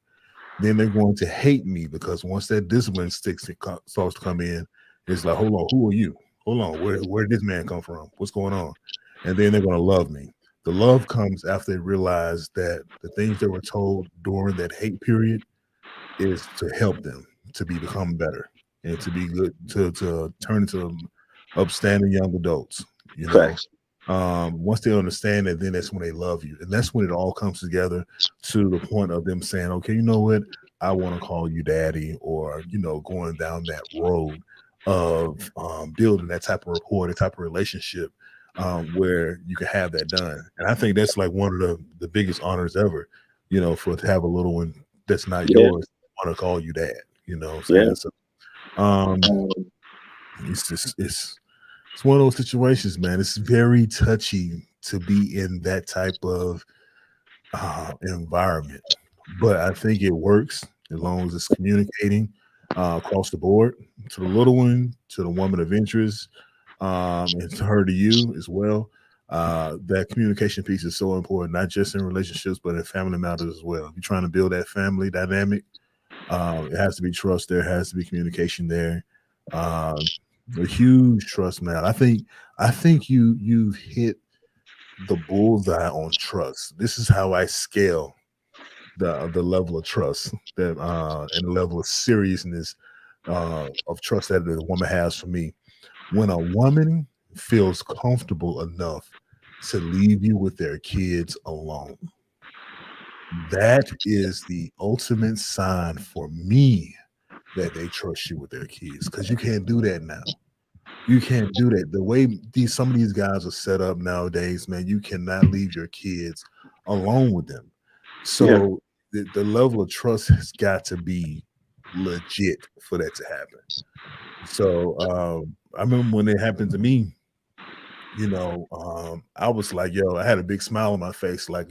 Then they're going to hate me because once that discipline starts to come in, it's like, hold on, who are you? Hold on, where did this man come from? What's going on? And then they're going to love me. The love comes after they realize that the things they were told during that hate period is to help them to become better and to be good to turn into upstanding young adults. You know, Facts. once they understand that, then that's when they love you, and that's when it all comes together to the point of them saying, "Okay, you know what? I want to call you daddy," or going down that road of building that type of rapport, that type of relationship, where you can have that done. And I think that's like one of the biggest honors ever, for to have a little one that's not Yeah, yours want to call you dad. You know what I'm yeah. saying? So um it's just it's one of those situations, man. It's very touchy to be in that type of environment. But I think it works as long as it's communicating across the board to the little one, to the woman of interest, and to her to you as well. That communication piece is so important, not just in relationships, but in family matters as well. If you're trying to build that family dynamic, it has to be trust there, has to be communication there. Um, a huge trust, man. I think you've hit the bullseye on trust. This is how I scale the level of trust that and the level of seriousness of trust that the woman has for me. When a woman feels comfortable enough to leave you with their kids alone, that is the ultimate sign for me that they trust you with their kids, because you can't do that now. You can't do that. The way some of these guys are set up nowadays, man, you cannot leave your kids alone with them. Yeah. So the level of trust has got to be legit for that to happen. So I remember when it happened to me, I was like, yo, I had a big smile on my face, like,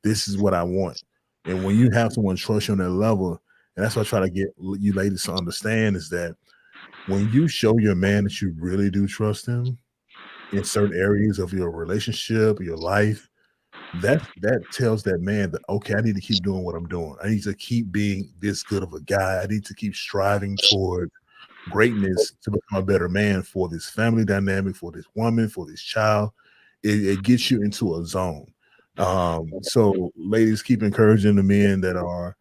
this is what I want. And when you have someone trust you on that level, and that's what I try to get you ladies to understand, is that when you show your man that you really do trust him in certain areas of your relationship, your life, that tells that man that, okay, I need to keep doing what I'm doing. I need to keep being this good of a guy. I need to keep striving toward greatness to become a better man for this family dynamic, for this woman, for this child. It gets you into a zone. So ladies, keep encouraging the men that are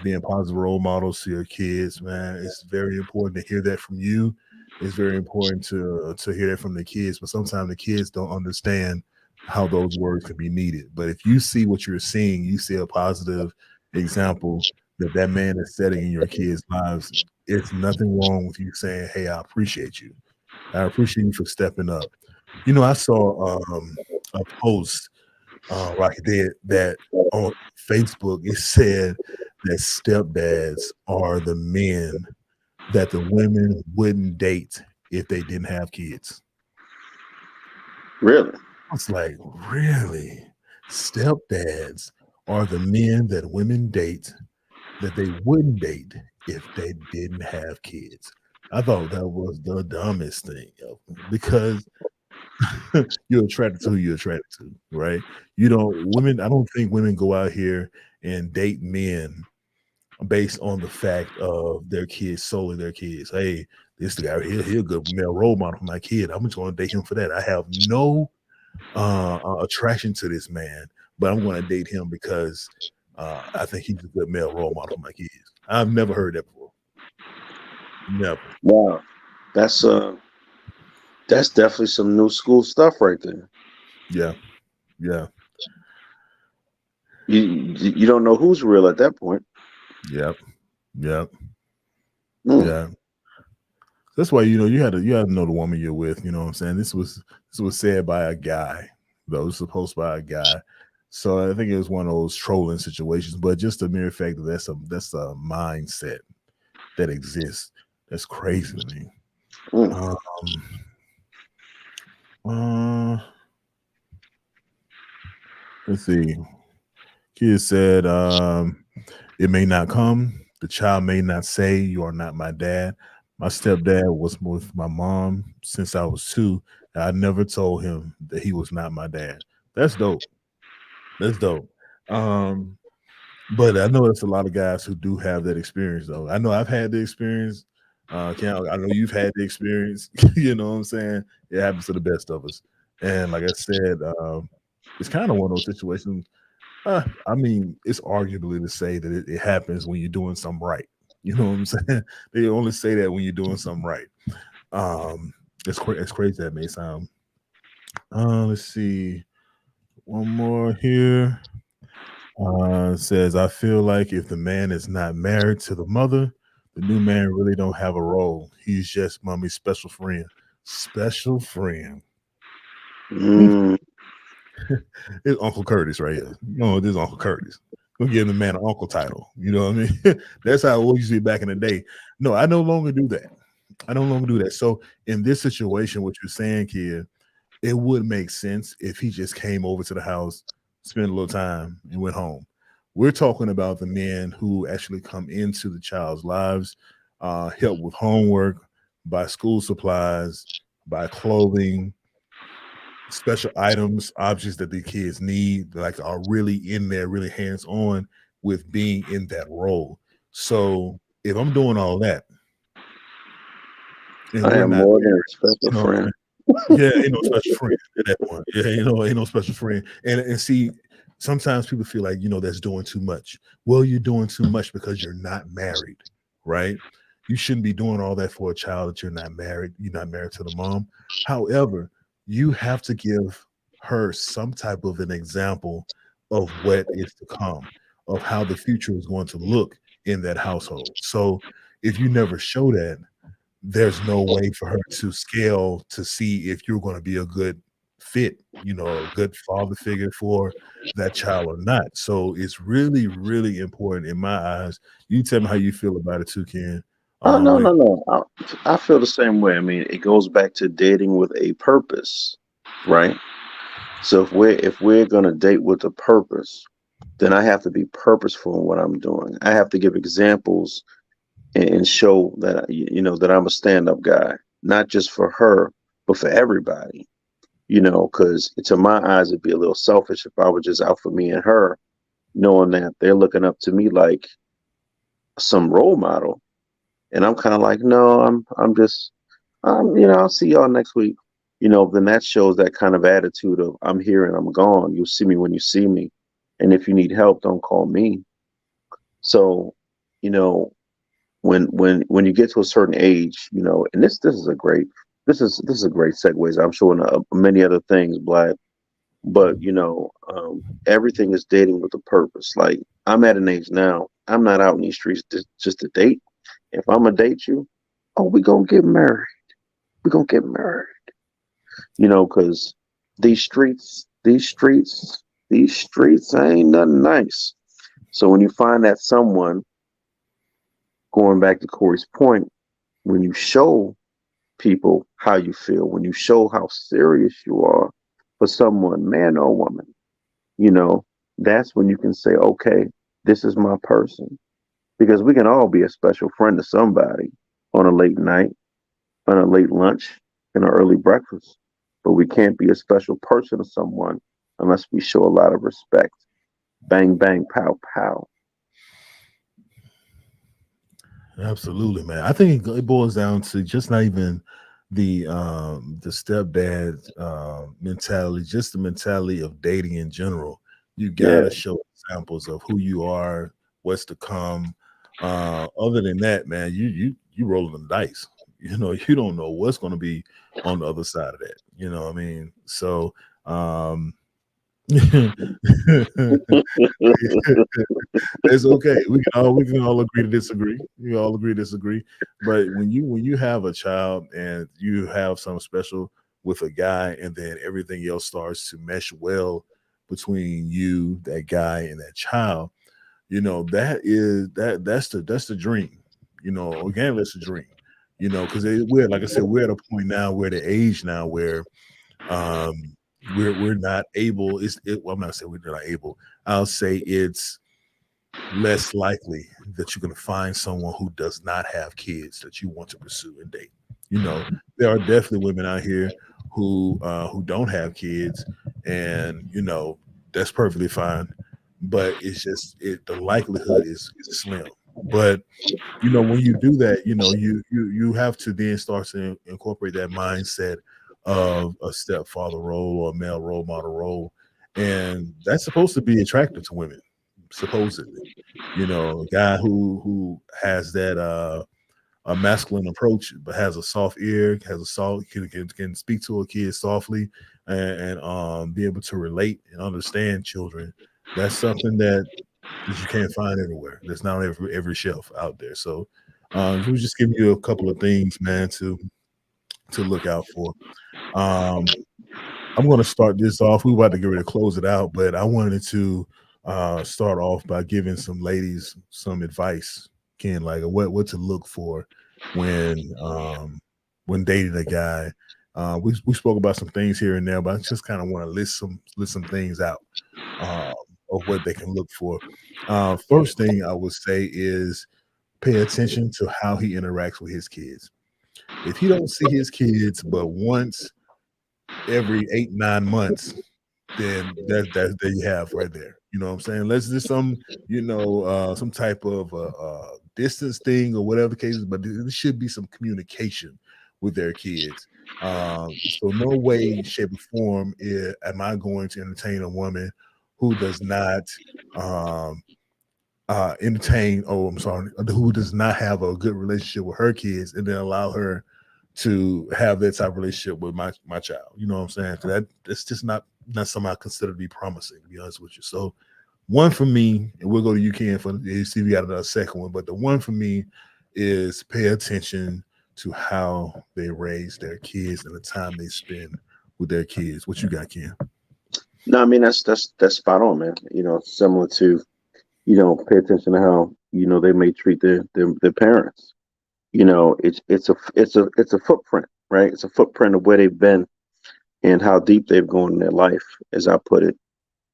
being positive role models to your kids, man. It's very important to hear that from you. It's very important to hear that from the kids, but sometimes the kids don't understand how those words can be needed. But if you see what you're seeing, you see a positive example that man is setting in your kids' lives. It's nothing wrong with you saying, "Hey, I appreciate you. I appreciate you for stepping up." I saw a post right there that on Facebook it said that stepdads are the men that the women wouldn't date if they didn't have kids. Really? I was like, really? Stepdads are the men that women date that they wouldn't date if they didn't have kids. I thought that was the dumbest thing ever because you're attracted to who you're attracted to, right? You don't women. I don't think women go out here and date men based on the fact of their kids, solely their kids. Hey, this guy here, he a good male role model for my kid. I'm just going to date him for that. I have no attraction to this man, but I'm going to date him because I think he's a good male role model for my kids. I've never heard that before. Never. Wow, that's that's definitely some new school stuff right there. Yeah. Yeah. You don't know who's real at that point. Yep. Yep. Mm. Yeah. That's why you had to know the woman you're with. You know what I'm saying? This was said by a guy, though. It was supposed by a guy. So I think it was one of those trolling situations. But just the mere fact that that's a mindset that exists. That's crazy to me. Mm. Um, uh, let's see. Kid said, it may not come. The child may not say, "You are not my dad." My stepdad was with my mom since I was two. And I never told him that he was not my dad. That's dope. That's dope. Um, but I know there's a lot of guys who do have that experience, though. I know I've had the experience. I know you've had the experience. You know what I'm saying? It happens to the best of us. And like I said, it's kind of one of those situations. I mean, it's arguably to say that it happens when you're doing something right. You know what I'm saying? They only say that when you're doing something right. Um, it's crazy that may sound. Let's see. One more here. It says, I feel like if the man is not married to the mother, the new man really don't have a role. He's just mommy's special friend. Special friend. Mm. It's Uncle Curtis right here. You know, this is Uncle Curtis. We'll give the man an uncle title. You know what I mean? That's how it used to be back in the day. No, I no longer do that. I no longer do that. So in this situation, what you're saying, kid, it would make sense if he just came over to the house, spent a little time, and went home. We're talking about the men who actually come into the child's lives, help with homework, buy school supplies, buy clothing, special items, objects that the kids need, like are really in there, really hands on with being in that role. So if I'm doing all that and I we're am not more than a married, special you know, friend. yeah, ain't no special friend at that point. Yeah, ain't no special friend. And see, sometimes people feel like that's doing too much. Well, you're doing too much because you're not married, right? You shouldn't be doing all that for a child that you're not married. You're not married to the mom. However, you have to give her some type of an example of what is to come, of how the future is going to look in that household. So if you never show that, there's no way for her to scale to see if you're going to be a good fit, a good father figure for that child or not. So it's really, really important in my eyes. You tell me how you feel about it too, Ken. Oh no, When no, no. I feel the same way. I mean, it goes back to dating with a purpose, right? So if we're gonna date with a purpose, then I have to be purposeful in what I'm doing. I have to give examples and show that that I'm a stand-up guy, not just for her, but for everybody. Because to my eyes, it'd be a little selfish if I was just out for me and her, knowing that they're looking up to me like some role model, and I'm kind of like, no, I'm just, I'll see y'all next week. Then that shows that kind of attitude of I'm here and I'm gone. You'll see me when you see me, and if you need help, don't call me. So, you know, when you get to a certain age, and this is a great segue. I'm showing many other things, Black, but everything is dating with a purpose. Like I'm at an age now, I'm not out in these streets just to date. If I'm gonna date you, oh, we gonna get married. We gonna get married. Because these streets ain't nothing nice. So when you find that someone, going back to Corey's point, when you show people how you feel, when you show how serious you are for someone, man or woman, you know, that's when you can say, okay, this is my person. Because we can all be a special friend to somebody on a late night. on a late lunch and an early breakfast. But we can't be a special person to someone unless we show a lot of respect. Bang, bang, pow, pow. Absolutely, man. I think it boils down to just not even the stepdad mentality, just the mentality of dating in general. You Yeah. gotta show examples of who you are, what's to come. Other than that, man, you rolling the dice. You know, you don't know what's gonna be on the other side of that. You know what I mean? So it's okay. We can all agree to disagree. We all agree to disagree. But when you have a child and you have something special with a guy, and then everything else starts to mesh well between you, that guy, and that child, that's the dream. Again, that's the dream. Because we're like I said, we're at a point now, we're at the age now where um we're not able. Well, I'm not saying we're not able. I'll say it's less likely that you're going to find someone who does not have kids that you want to pursue and date. There are definitely women out here who don't have kids, and that's perfectly fine. But it's just the likelihood is slim. But when you do that, you have to then start to incorporate that mindset of a stepfather role or a male role model role, and that's supposed to be attractive to women, supposedly. A guy who has that a masculine approach, but has a soft ear, has a soft can speak to a kid softly, and be able to relate and understand children. That's something that you can't find everywhere. There's not every shelf out there. So we're just giving you a couple of things, man, to look out for. Um, I'm going to start this off. We about to get ready to close it out, but I wanted to start off by giving some ladies some advice, Ken, like what to look for when dating a guy. We spoke about some things here and there, but I just kind of want to list some things out uh, of what they can look for. First thing I would say is pay attention to how he interacts with his kids. If he don't see his kids but once every 8-9 months, then that there you have right there. You know what I'm saying? Let's do some type of distance thing or whatever the case is, but there should be some communication with their kids. So no way, shape, or form am I going to entertain a woman who does not um, entertain. Oh, I'm sorry, who does not have a good relationship with her kids, and then allow her to have that type of relationship with my child. You know what I'm saying? That's just not something I consider to be promising, to be honest with you. So one for me, and we'll go to you, Ken, for see if we got another second one. But the one for me is pay attention to how they raise their kids and the time they spend with their kids. What you got, Ken? No, I mean that's spot on, man. Similar to pay attention to how they may treat their parents. It's a footprint, right? It's a footprint of where they've been and how deep they've gone in their life, as I put it.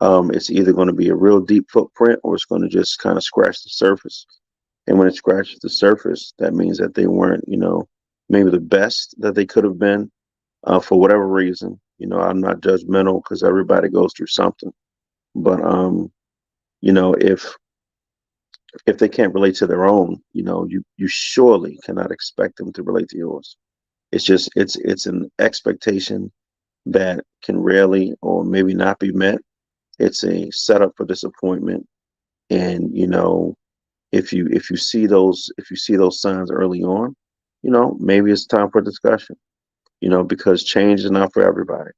It's either going to be a real deep footprint or it's going to just kind of scratch the surface. And when it scratches the surface, that means that they weren't, maybe the best that they could have been for whatever reason. I'm not judgmental because everybody goes through something. But if they can't relate to their own, you surely cannot expect them to relate to yours. It's an expectation that can rarely or maybe not be met. It's a setup for disappointment. And if you see those signs early on, maybe it's time for discussion. Because change is not for everybody.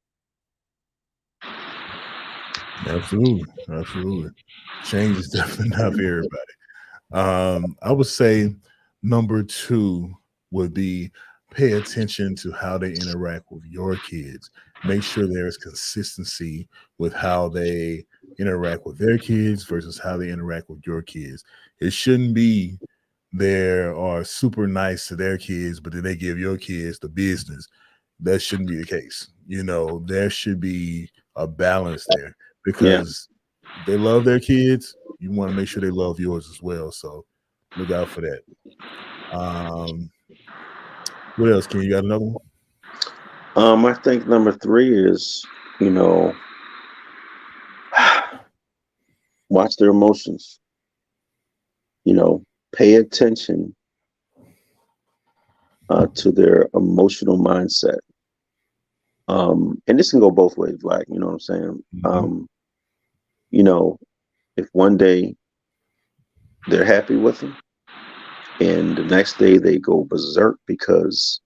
Absolutely, absolutely. Change is definitely not for everybody. I would say number two would be pay attention to how they interact with your kids. Make sure there is consistency with how they interact with their kids versus how they interact with your kids. It shouldn't be they are super nice to their kids, but then they give your kids the business. That shouldn't be the case. There should be a balance there Yeah. because they love their kids. You want to make sure they love yours as well. So look out for that. Um, What else? Can you got another one? I think number three is, you know, watch their emotions. You know, pay attention to their emotional mindset. And this can go both ways, like, you know what I'm saying? Mm-hmm. You know, if one day they're happy with them and the next day they go berserk because,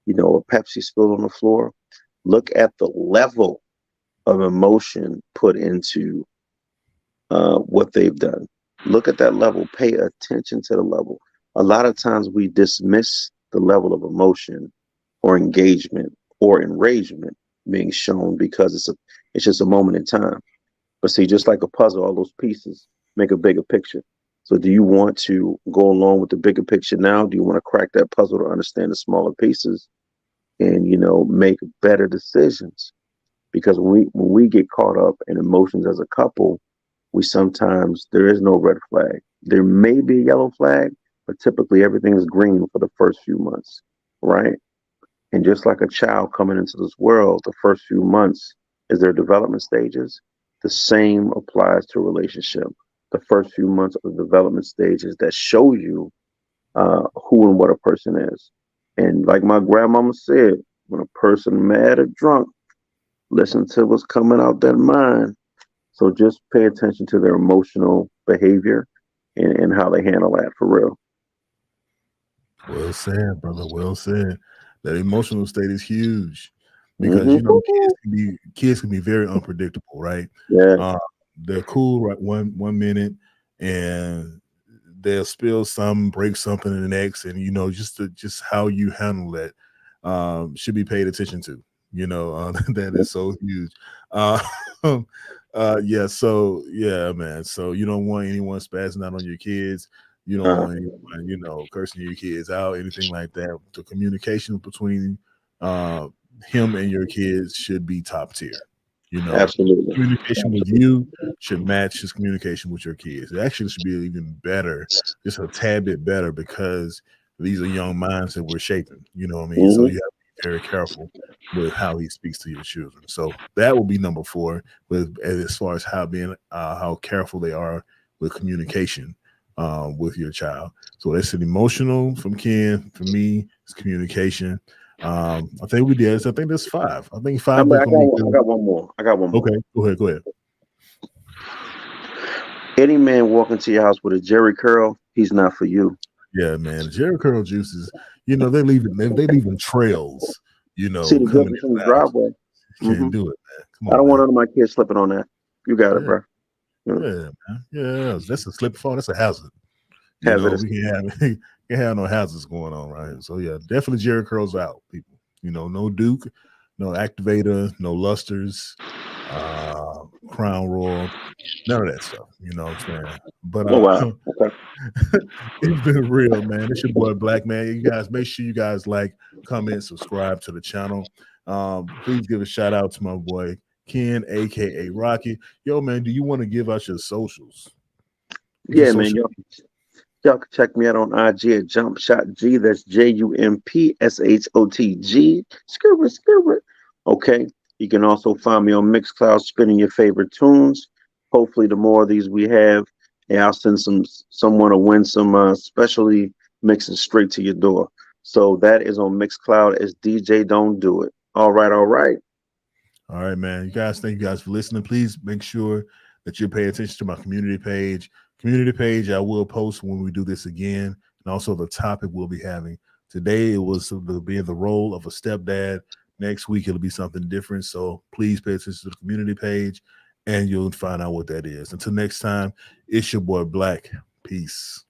you know, a Pepsi spilled on the floor, look at the level of emotion put into what they've done. Look at that level, pay attention to the level. A lot of times we dismiss the level of emotion or engagement or enragement being shown because it's just a moment in time. But see, just like a puzzle, all those pieces make a bigger picture. So do you want to go along with the bigger picture now? Do you want to crack that puzzle to understand the smaller pieces and, you know, make better decisions? Because when we get caught up in emotions as a couple, we sometimes there is no red flag. There may be a yellow flag, but typically everything is green for the first few months, right? And just like a child coming into this world, the first few months is their development stages. The same applies to a relationship. The first few months of the development stages that show you who and what a person is. And like my grandmama said, when a person mad or drunk, listen to what's coming out that mind. So just pay attention to their emotional behavior and how they handle that for real. Well said, brother. Well said. That emotional state is huge because Hmm. you know kids can be very unpredictable, right? Yeah. Uh, they're cool right one minute, and they'll spill some, break something in the next, and you know just how you handle that should be paid attention to. You know that is so huge. Uh, yeah. So yeah, man. So you don't want anyone spazzing out on your kids. You don't Uh, want anyone, cursing your kids out, anything like that. The communication between uh, him and your kids should be top tier. You know, Absolutely. communication with you should match his communication with your kids. It actually should be even better, just a tad bit better, because these are young minds that we're shaping. You know what I mean? So Hmm. you have to be very careful with how he speaks to your children. So that will be number four, with as far as how careful they are with communication with your child. So that's an emotional from Ken. For me, it's communication. I think we did. I think that's five. I think I, five mean, is I going to be got I good. got one more. I got one more. Okay, go ahead. Go ahead. Any man walk into your house with a Jerry curl, he's not for you. Yeah, man. Jerry curl juices. They leaving trails. See the Coming difference into in the the house. driveway. You Hmm. can't do it, man. Come I on, don't want man. none of my kids slipping on that. You got it, Yeah, bro. Yeah. yeah, man. Yeah, that's a slip and fall. That's a hazard. Hazardous. We can't have can't have no hazards going on, right? So yeah, definitely Jerry curls out, people. No Duke, no activator, no lusters, Crown Royal, none of that stuff. You know what I'm saying? But Oh wow. Okay. it's been real, man. It's your boy Black Man. You guys make sure you guys like, comment, subscribe to the channel. Please give a shout out to my boy Ken, aka Rocky. Yo, man, do you want to give us your socials? What's your Yeah, man. social? Y'all can check me out on IG at Jump Shot G. That's JumpShotG. Skirt. Okay. You can also find me on Mixcloud spinning your favorite tunes. Hopefully, the more of these we have, and I'll send someone to win some specially mixes straight to your door. So that is on Mixcloud as DJ Don't Do It. All right, all right. All right, man. You guys, thank you guys for listening. Please make sure that you pay attention to my community page. Community page, I will post when we do this again, and also the topic we'll be having. Today, it was to be the role of a stepdad. Next week, it'll be something different. So please pay attention to the community page, and you'll find out what that is. Until next time, it's your boy Black. Peace.